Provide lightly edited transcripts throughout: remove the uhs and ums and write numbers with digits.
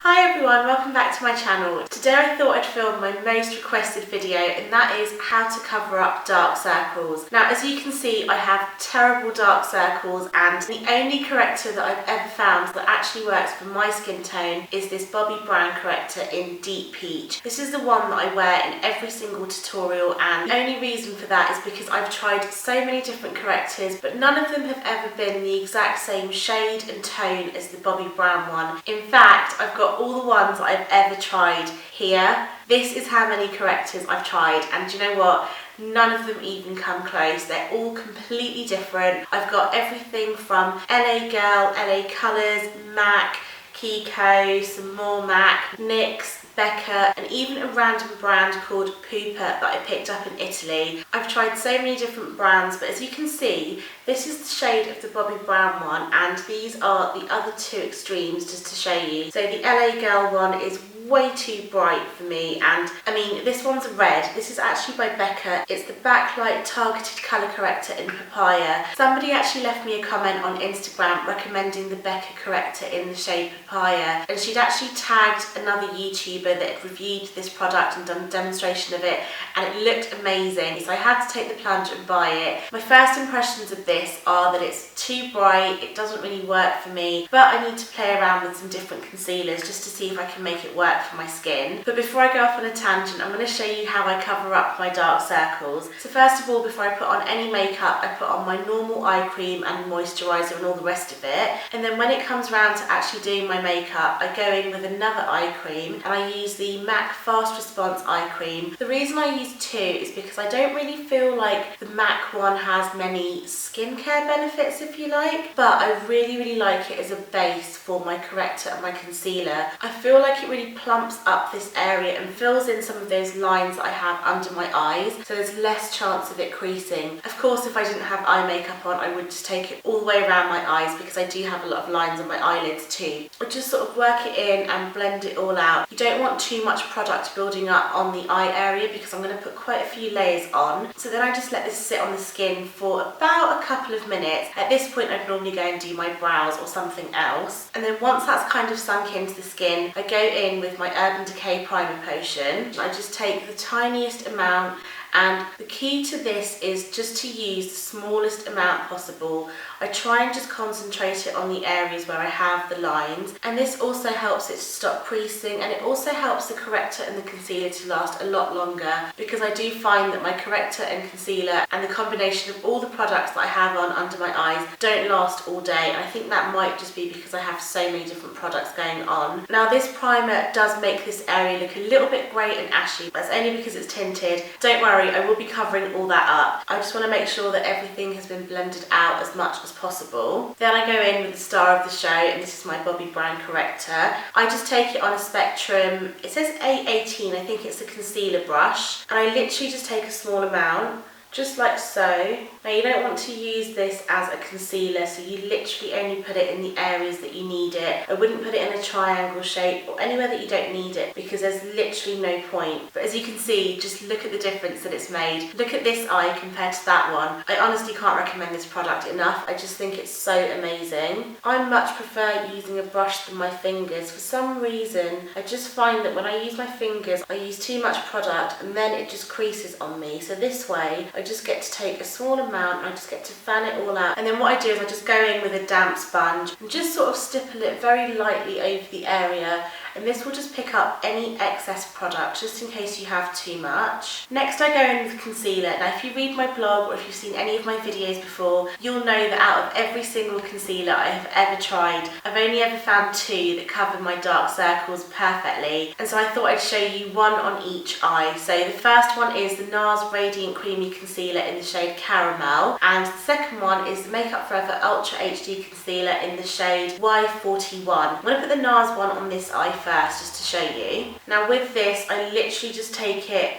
Hi everyone, welcome back to my channel. Today I thought I'd film my most requested video, and that is how to cover up dark circles. Now as you can see, I have terrible dark circles, and the only corrector that I've ever found that actually works for my skin tone is this Bobbi brown corrector in Deep Peach. This is the one that I wear in every single tutorial, and the only reason for that is because I've tried so many different correctors, but none of them have ever been the exact same shade and tone as the Bobbi brown one. In fact, I've got all the ones that I've ever tried here. This is how many correctors I've tried, and do you know what? None of them even come close. They're all completely different. I've got everything from LA Girl, LA Colours, MAC, Kiko, some more MAC, NYX, Becca, and even a random brand called Pooper that I picked up in Italy. I've tried so many different brands, but as you can see, this is the shade of the Bobbi brown one, and these are the other two extremes just to show you. So the LA Girl one is way too bright for me, and I mean this one's red. This is actually by Becca. It's the Backlight Targeted Colour Corrector in Papaya. Somebody actually left me a comment on Instagram recommending the Becca corrector in the shade Papaya, and she'd actually tagged another YouTuber that had reviewed this product and done a demonstration of it, and it looked amazing, so I had to take the plunge and buy it. My first impressions of this are that it's too bright, it doesn't really work for me, but I need to play around with some different concealers just to see if I can make it work for my skin. But before I go off on a tangent, I'm going to show you how I cover up my dark circles. So first of all, before I put on any makeup, I put on my normal eye cream and moisturiser and all the rest of it, and then when it comes around to actually doing my makeup, I go in with another eye cream, and I use the MAC Fast Response eye cream. The reason I use two is because I don't really feel like the MAC one has many skincare benefits, if you like, but I really like it as a base for my corrector and my concealer. I feel like it really plumps up this area and fills in some of those lines that I have under my eyes, so there's less chance of it creasing. Of course, if I didn't have eye makeup on, I would just take it all the way around my eyes, because I do have a lot of lines on my eyelids too. I just sort of work it in and blend it all out. You don't want too much product building up on the eye area because I'm going to put quite a few layers on. So then I just let this sit on the skin for about a couple of minutes. At this point I'd normally go and do my brows or something else, and then once that's kind of sunk into the skin, I go in with my Urban Decay primer potion. I just take the tiniest amount, and the key to this is just to use the smallest amount possible. I try and just concentrate it on the areas where I have the lines, and this also helps it to stop creasing, and it also helps the corrector and the concealer to last a lot longer, because I do find that my corrector and concealer and the combination of all the products that I have on under my eyes don't last all day, and I think that might just be because I have so many different products going on. Now this primer does make this area look a little bit grey and ashy, but that's only because it's tinted. Don't worry, I will be covering all that up. I just want to make sure that everything has been blended out as much as possible. Then I go in with the star of the show, and this is my Bobbi brown corrector. I just take it on a Spectrum, it says A18, I think it's a concealer brush, and I literally just take a small amount, just like so. Now you don't want to use this as a concealer, so you literally only put it in the areas that you need it. I wouldn't put it in a triangle shape or anywhere that you don't need it, because there's literally no point. But as you can see, just look at the difference that it's made. Look at this eye compared to that one. I honestly can't recommend this product enough. I just think it's so amazing. I much prefer using a brush than my fingers. For some reason, I just find that when I use my fingers, I use too much product and then it just creases on me. So this way, I just get to take a small amount and I just get to fan it all out. And then what I do is I just go in with a damp sponge and just sort of stipple it very lightly over the area, and this will just pick up any excess product just in case you have too much. Next I go in with concealer. Now if you read my blog or if you've seen any of my videos before, you'll know that out of every single concealer I have ever tried, I've only ever found two that cover my dark circles perfectly, and so I thought I'd show you one on each eye. So the first one is the NARS Radiant Creamy Concealer in the shade Caramel, and the second one is the Make Up For Ever Ultra HD Concealer in the shade Y41. I'm going to put the NARS one on this eye first just to show you. Now with this, I literally just take it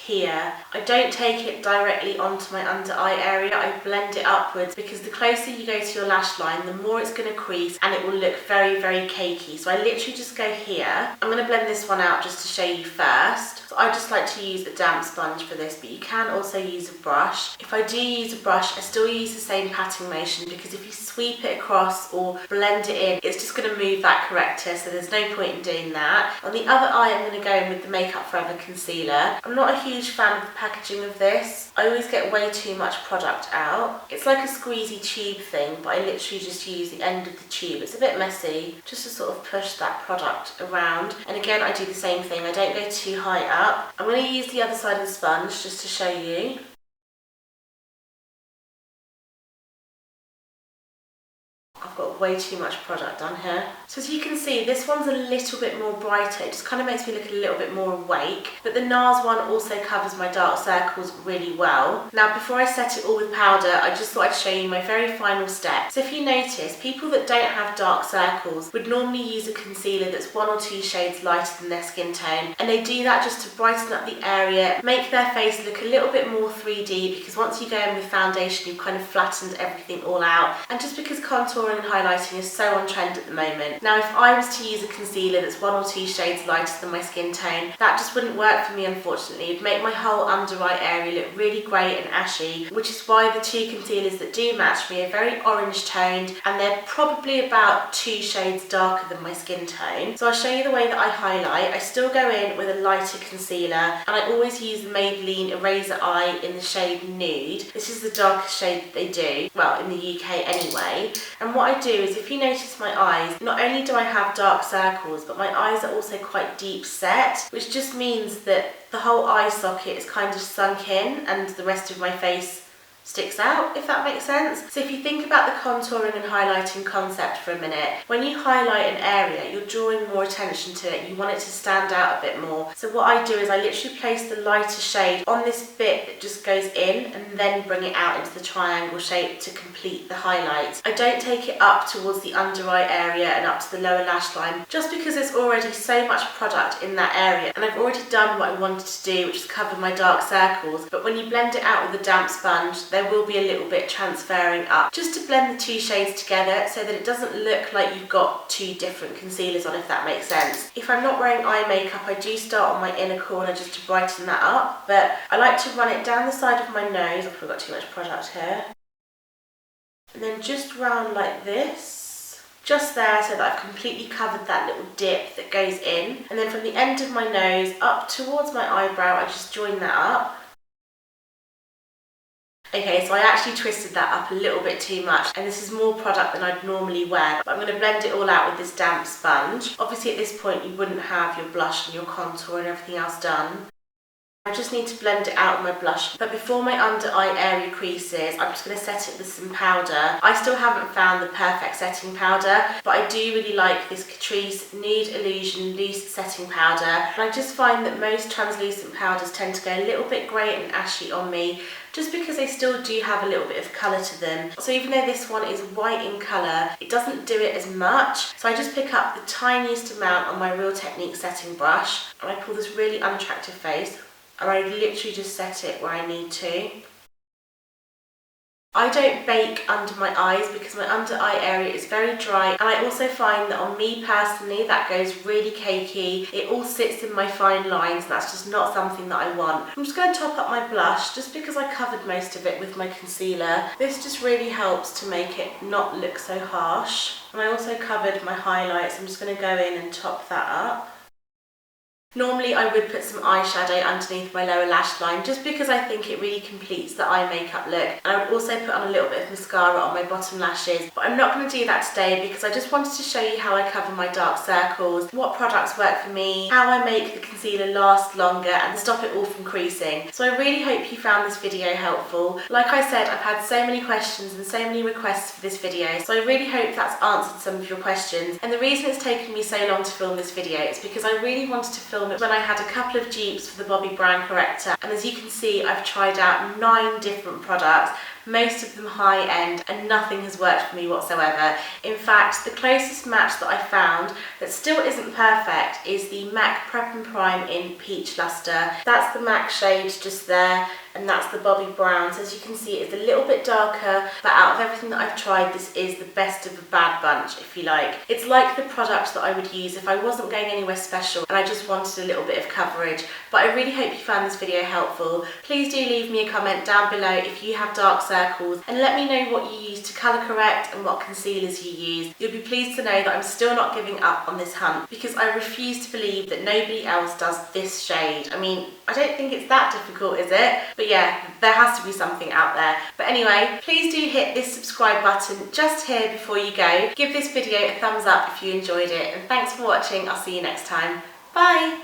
here. I don't take it directly onto my under eye area, I blend it upwards because the closer you go to your lash line, the more it's going to crease and it will look very, very cakey. So I literally just go here. I'm going to blend this one out just to show you first. So I just like to use a damp sponge for this, but you can also use a brush. If I do use a brush, I still use the same patting motion because if you sweep it across or blend it in, it's just going to move that corrector, so there's no point in doing that. On the other eye, I'm going to go in with the Makeup Forever concealer. I'm not a huge fan of the packaging of this. I always get way too much product out. It's like a squeezy tube thing, but I literally just use the end of the tube. It's a bit messy, just to sort of push that product around. And again, I do the same thing. I don't go too high up. I'm going to use the other side of the sponge just to show you. I've got way too much product on here. So as you can see, this one's a little bit more brighter. It just kind of makes me look a little bit more awake. But the NARS one also covers my dark circles really well. Now, before I set it all with powder, I just thought I'd show you my very final step. So if you notice, people that don't have dark circles would normally use a concealer that's 1 or 2 shades lighter than their skin tone. And they do that just to brighten up the area, make their face look a little bit more 3D, because once you go in with foundation, you've kind of flattened everything all out. And just because contouring and highlighting is so on trend at the moment. Now, if I was to use a concealer that's 1 or 2 shades lighter than my skin tone, that just wouldn't work for me, unfortunately. It'd make my whole under eye area look really grey and ashy, which is why the 2 concealers that do match me are very orange toned, and they're probably about 2 shades darker than my skin tone. So I'll show you the way that I highlight. I still go in with a lighter concealer, and I always use the Maybelline Eraser Eye in the shade Nude. This is the darkest shade that they do, well, in the UK anyway. And what I do is, if you notice my eyes, not only do I have dark circles, but my eyes are also quite deep set, which just means that the whole eye socket is kind of sunk in and the rest of my face sticks out, if that makes sense. So if you think about the contouring and highlighting concept for a minute, when you highlight an area, you're drawing more attention to it. You want it to stand out a bit more. So what I do is I literally place the lighter shade on this bit that just goes in and then bring it out into the triangle shape to complete the highlight. I don't take it up towards the under eye area and up to the lower lash line, just because there's already so much product in that area, and I've already done what I wanted to do, which is cover my dark circles. But when you blend it out with a damp sponge, there will be a little bit transferring up, just to blend the 2 shades together so that it doesn't look like you've got 2 different concealers on, if that makes sense. If I'm not wearing eye makeup, I do start on my inner corner just to brighten that up, but I like to run it down the side of my nose. I've got too much product here. And then just round like this, just there, so that I've completely covered that little dip that goes in. And then from the end of my nose up towards my eyebrow, I just join that up. Okay, so I actually twisted that up a little bit too much, and this is more product than I'd normally wear, but I'm going to blend it all out with this damp sponge. Obviously at this point you wouldn't have your blush and your contour and everything else done. I just need to blend it out with my blush. But before my under eye area creases, I'm just going to set it with some powder. I still haven't found the perfect setting powder, but I do really like this Catrice Nude Illusion Loose Setting Powder. And I just find that most translucent powders tend to go a little bit grey and ashy on me, just because they still do have a little bit of colour to them. So even though this one is white in colour, it doesn't do it as much. So I just pick up the tiniest amount on my Real Technique setting brush, and I pull this really unattractive face, and I literally just set it where I need to. I don't bake under my eyes because my under eye area is very dry, and I also find that on me personally that goes really cakey. It all sits in my fine lines, and that's just not something that I want. I'm just going to top up my blush just because I covered most of it with my concealer. This just really helps to make it not look so harsh. And I also covered my highlights. I'm just going to go in and top that up. Normally I would put some eyeshadow underneath my lower lash line just because I think it really completes the eye makeup look, and I would also put on a little bit of mascara on my bottom lashes, but I'm not going to do that today because I just wanted to show you how I cover my dark circles, what products work for me, how I make the concealer last longer and stop it all from creasing. So I really hope you found this video helpful. Like I said, I've had so many questions and so many requests for this video, so I really hope that's answered some of your questions. And the reason it's taken me so long to film this video is because I really wanted to film it when I had a couple of dupes for the Bobbi brand Corrector, and as you can see I've tried out 9 different products, most of them high end, and nothing has worked for me whatsoever. In fact, the closest match that I found that still isn't perfect is the MAC Prep and Prime in Peach Luster. That's the MAC shade just there, and that's the Bobbi Brown. So as you can see, it's a little bit darker, but out of everything that I've tried, this is the best of a bad bunch, if you like. It's like the product that I would use if I wasn't going anywhere special and I just wanted a little bit of coverage. But I really hope you found this video helpful. Please do leave me a comment down below if you have dark circles, and let me know what you use to colour correct and what concealers you use. You'll be pleased to know that I'm still not giving up on this hunt, because I refuse to believe that nobody else does this shade. I mean, I don't think it's that difficult, is it? But yeah, there has to be something out there. But anyway, please do hit this subscribe button just here before you go. Give this video a thumbs up if you enjoyed it, and thanks for watching. I'll see you next time. Bye!